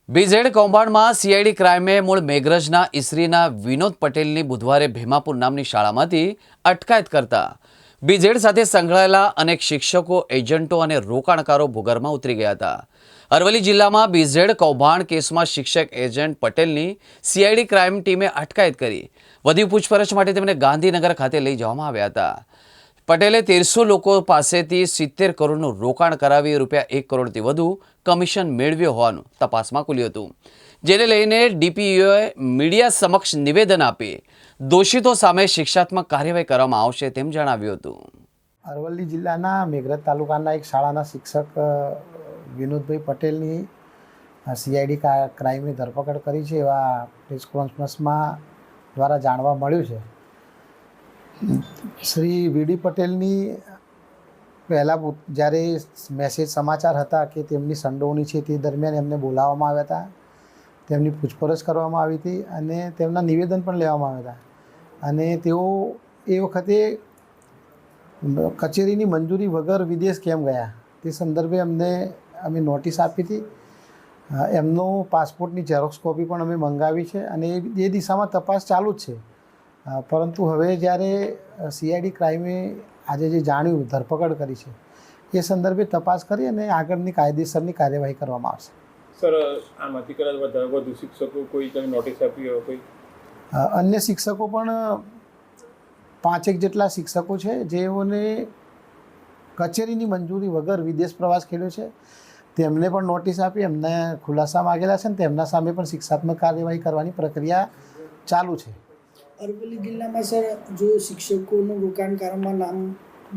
BZ કૌભાંડમાં CID ક્રાઇમે મૂળ મેઘરજના ઈસરીના વિનોદ પટેલની બુધવારે ભીમાપુર નામની શાળામાંથી અટકાયત કરતા બીઝેડ સાથે સંકળાયેલા અનેક શિક્ષકો, એજન્ટો અને રોકાણકારો ભૂગર્ભમાં ઉતરી ગયા હતા. અરવલ્લી જિલ્લામાં બીઝેડ કૌભાંડ કેસમાં શિક્ષક એજન્ટ પટેલની સીઆઈડી ક્રાઇમ ટીમે અટકાયત કરી વધુ પૂછપરછ માટે તેમને ગાંધીનગર ખાતે લઈ જવામાં આવ્યા હતા. પટેલે 1300 લોકો પાસેથી 70 કરોડનું રોકાણ કરાવી ₹1 કરોડથી વધુ કમિશન મેળવ્યો હોવાનું તપાસમાં ખુલ્યું હતું, જેને લઈને ડીપીઓએ મીડિયા સમક્ષ નિવેદન આપી દોષિતો સામે શિક્ષાત્મક કાર્યવાહી કરવામાં આવશે તેમ જણાવ્યું હતું. અરવલ્લી જિલ્લાના મેઘરજ તાલુકાના એક શાળાના શિક્ષક વિનોદભાઈ પટેલની સીઆઈડી ક્રાઇમની ધરપકડ કરી છે એવા પ્રેસ કોન્ફરન્સમાં દ્વારા જાણવા મળ્યું છે. શ્રી વીડી પટેલની પહેલાં જ્યારે મેસેજ સમાચાર હતા કે તેમની સંડોવણી છે તે દરમિયાન એમને બોલાવવામાં આવ્યા હતા, તેમની પૂછપરછ કરવામાં આવી હતી અને તેમના નિવેદન પણ લેવામાં આવ્યા હતા અને તેઓ એ વખતે કચેરીની મંજૂરી વગર વિદેશ કેમ ગયા તે સંદર્ભે અમે નોટિસ આપી હતી. એમનો પાસપોર્ટની ઝેરોક્સ કોપી પણ અમે મંગાવી છે અને એ દિશામાં તપાસ ચાલુ જ છે. પરંતુ હવે જ્યારે સીઆઈડી ક્રાઇમે આજે જે જાણ્યું, ધરપકડ કરી છે, એ સંદર્ભે તપાસ કરી અને આગળની કાયદેસરની કાર્યવાહી કરવામાં આવશે. સર, આમાંથી કદાચ વધુ શિક્ષકો કોઈ તમે નોટિસ આપી હોય કોઈ? અન્ય શિક્ષકો પણ 5 જેટલા શિક્ષકો છે જેઓને કચેરીની મંજૂરી વગર વિદેશ પ્રવાસ ખેડ્યો છે, તેમને પણ નોટિસ આપી એમને ખુલાસા માગેલા છે અને તેમના સામે પણ શિક્ષાત્મક કાર્યવાહી કરવાની પ્રક્રિયા ચાલુ છે. અરવલ્લી જિલ્લામાં સર જો શિક્ષકોનું રોકાણકારોમાં નામ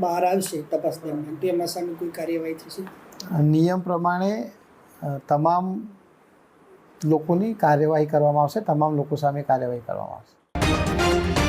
બહાર આવશે તપાસ દરમિયાન તેમના સામે કોઈ કાર્યવાહી થશે? નિયમ પ્રમાણે તમામ લોકોની કાર્યવાહી કરવામાં આવશે, તમામ લોકો સામે કાર્યવાહી કરવામાં આવશે.